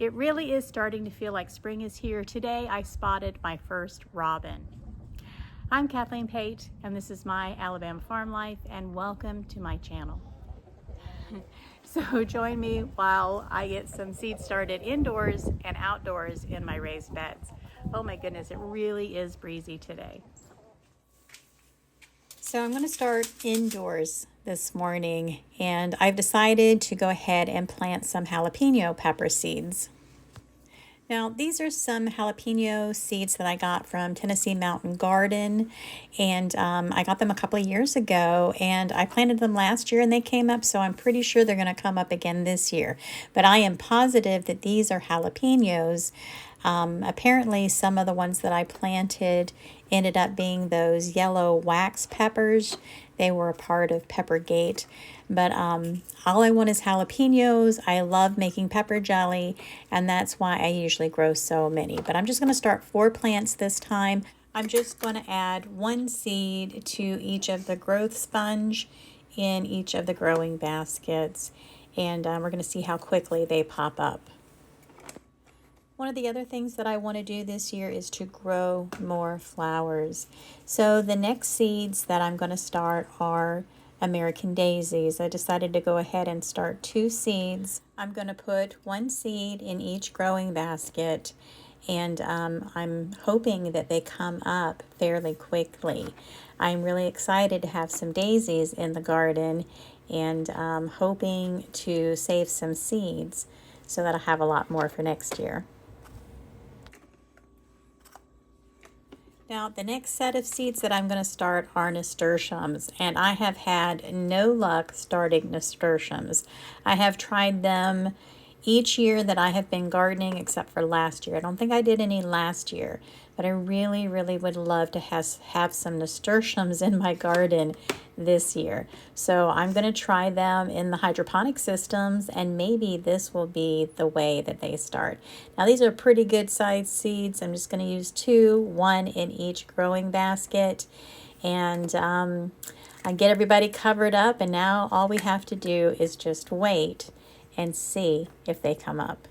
It really is starting to feel like spring is here. Today I spotted my first robin. I'm Kathleen Pate, and this is my Alabama Farm Life, and welcome to my channel. So join me while I get some seeds started indoors and outdoors in my raised beds. Oh my goodness, it really is breezy today. So I'm going to start indoors this morning, and I've decided to go ahead and plant some jalapeno pepper seeds. Now, these are some jalapeno seeds that I got from Tennessee Mountain Garden, and I got them a couple of years ago, and I planted them last year and they came up, so I'm pretty sure they're going to come up again this year. But I am positive that these are jalapenos. Apparently, some of the ones that I planted ended up being those yellow wax peppers. They were a part of Peppergate. But all I want is jalapenos. I love making pepper jelly, and that's why I usually grow so many. But I'm just going to start 4 plants this time. I'm just going to add 1 seed to each of the growth sponge in each of the growing baskets. And we're going to see how quickly they pop up. One of the other things that I want to do this year is to grow more flowers. So the next seeds that I'm going to start are American daisies. I decided to go ahead and start 2 seeds. I'm going to put 1 seed in each growing basket, and I'm hoping that they come up fairly quickly. I'm really excited to have some daisies in the garden, and hoping to save some seeds so that I'll have a lot more for next year. Now, the next set of seeds that I'm going to start are nasturtiums, and I have had no luck starting nasturtiums. I have tried them each year that I have been gardening except for last year. I don't think I did any last year, but I really would love to have some nasturtiums in my garden this year. So I'm going to try them in the hydroponic systems, and maybe this will be the way that they start. Now, these are pretty good sized seeds. I'm just going to use 2, 1 in each growing basket, and I get everybody covered up, and now all we have to do is just wait and see if they come up.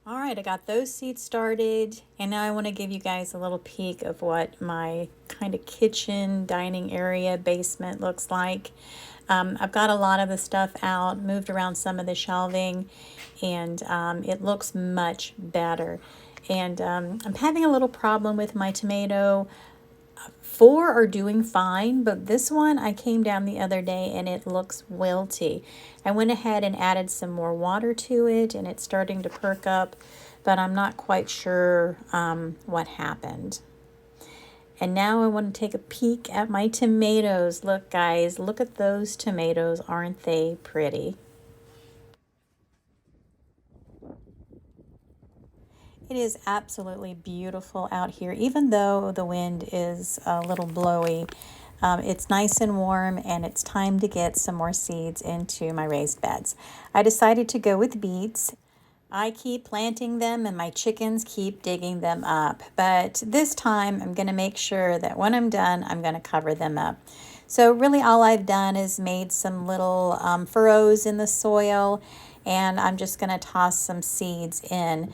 All right, I got those seeds started, and now I want to give you guys a little peek of what my kind of kitchen, dining area, basement looks like. I've got a lot of the stuff out, moved around some of the shelving, and it looks much better. And I'm having a little problem with my tomato. 4 are doing fine, but this one I came down the other day and it looks wilty. I went ahead and added some more water to it, and it's starting to perk up, but I'm not quite sure what happened. And now I want to take a peek at my tomatoes. Look, guys, look at those tomatoes. Aren't they pretty? It is absolutely beautiful out here, even though the wind is a little blowy. It's nice and warm, and it's time to get some more seeds into my raised beds. I decided to go with beets. I keep planting them, and my chickens keep digging them up. But this time, I'm going to make sure that when I'm done, I'm going to cover them up. So really all I've done is made some little furrows in the soil, and I'm just going to toss some seeds in.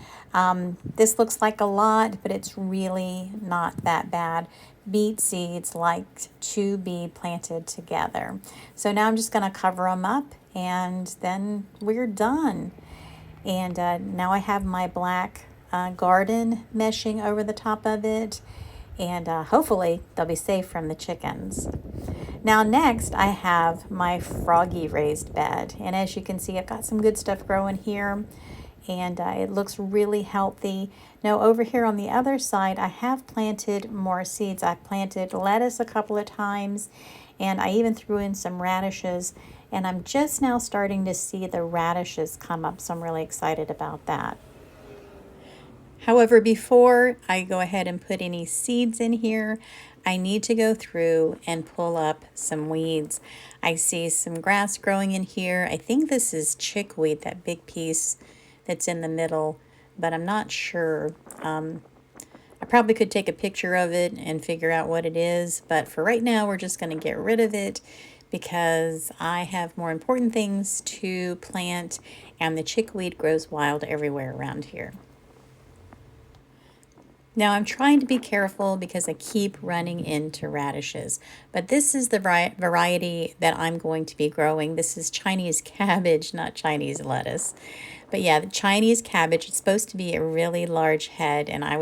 This looks like a lot, but it's really not that bad. Beet seeds like to be planted together. So now I'm just going to cover them up, and then we're done. And now I have my black garden meshing over the top of it, and hopefully they'll be safe from the chickens. Now next I have my froggy raised bed, and as you can see, I've got some good stuff growing here, and it looks really healthy. Now over here on the other side, I have planted more seeds. I planted lettuce a couple of times, and I even threw in some radishes, and I'm just now starting to see the radishes come up, so I'm really excited about that. However, before I go ahead and put any seeds in here, I need to go through and pull up some weeds. I see some grass growing in here. I think this is chickweed, that big piece that's in the middle, but I'm not sure. I probably could take a picture of it and figure out what it is, but for right now, we're just going to get rid of it because I have more important things to plant, and the chickweed grows wild everywhere around here. Now I'm trying to be careful because I keep running into radishes, but this is the variety that I'm going to be growing. This is Chinese cabbage, not Chinese lettuce. But yeah, the Chinese cabbage, it's supposed to be a really large head, and it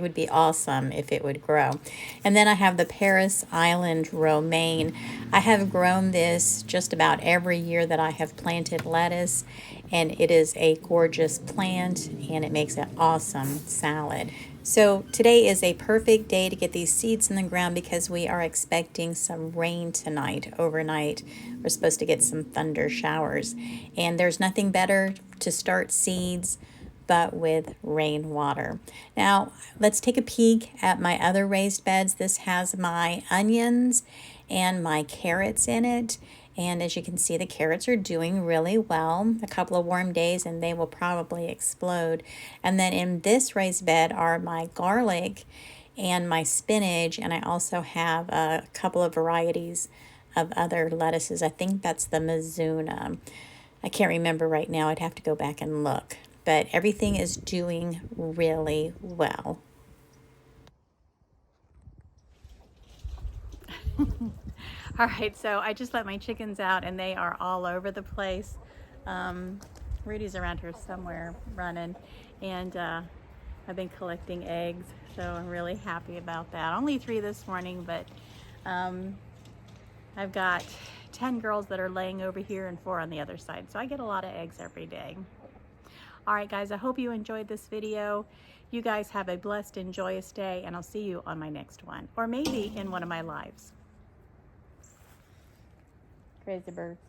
would be awesome if it would grow. And then I have the Paris Island Romaine. I have grown this just about every year that I have planted lettuce, and it is a gorgeous plant, and it makes an awesome salad. So today is a perfect day to get these seeds in the ground because we are expecting some rain tonight, overnight. We're supposed to get some thunder showers. And there's nothing better to start seeds but with rainwater. Now, let's take a peek at my other raised beds. This has my onions and my carrots in it. And as you can see, the carrots are doing really well. A couple of warm days and they will probably explode. And then in this raised bed are my garlic and my spinach. And I also have a couple of varieties of other lettuces. I think that's the Mizuna. I can't remember right now. I'd have to go back and look. But everything is doing really well. All right, so I just let my chickens out and they are all over the place. Rudy's around here somewhere running, and I've been collecting eggs, so I'm really happy about that. Only 3 this morning, but I've got 10 girls that are laying over here and 4 on the other side, so I get a lot of eggs every day. All right, guys, I hope you enjoyed this video. You guys have a blessed and joyous day, and I'll see you on my next one, or maybe in one of my lives. Crazy birds.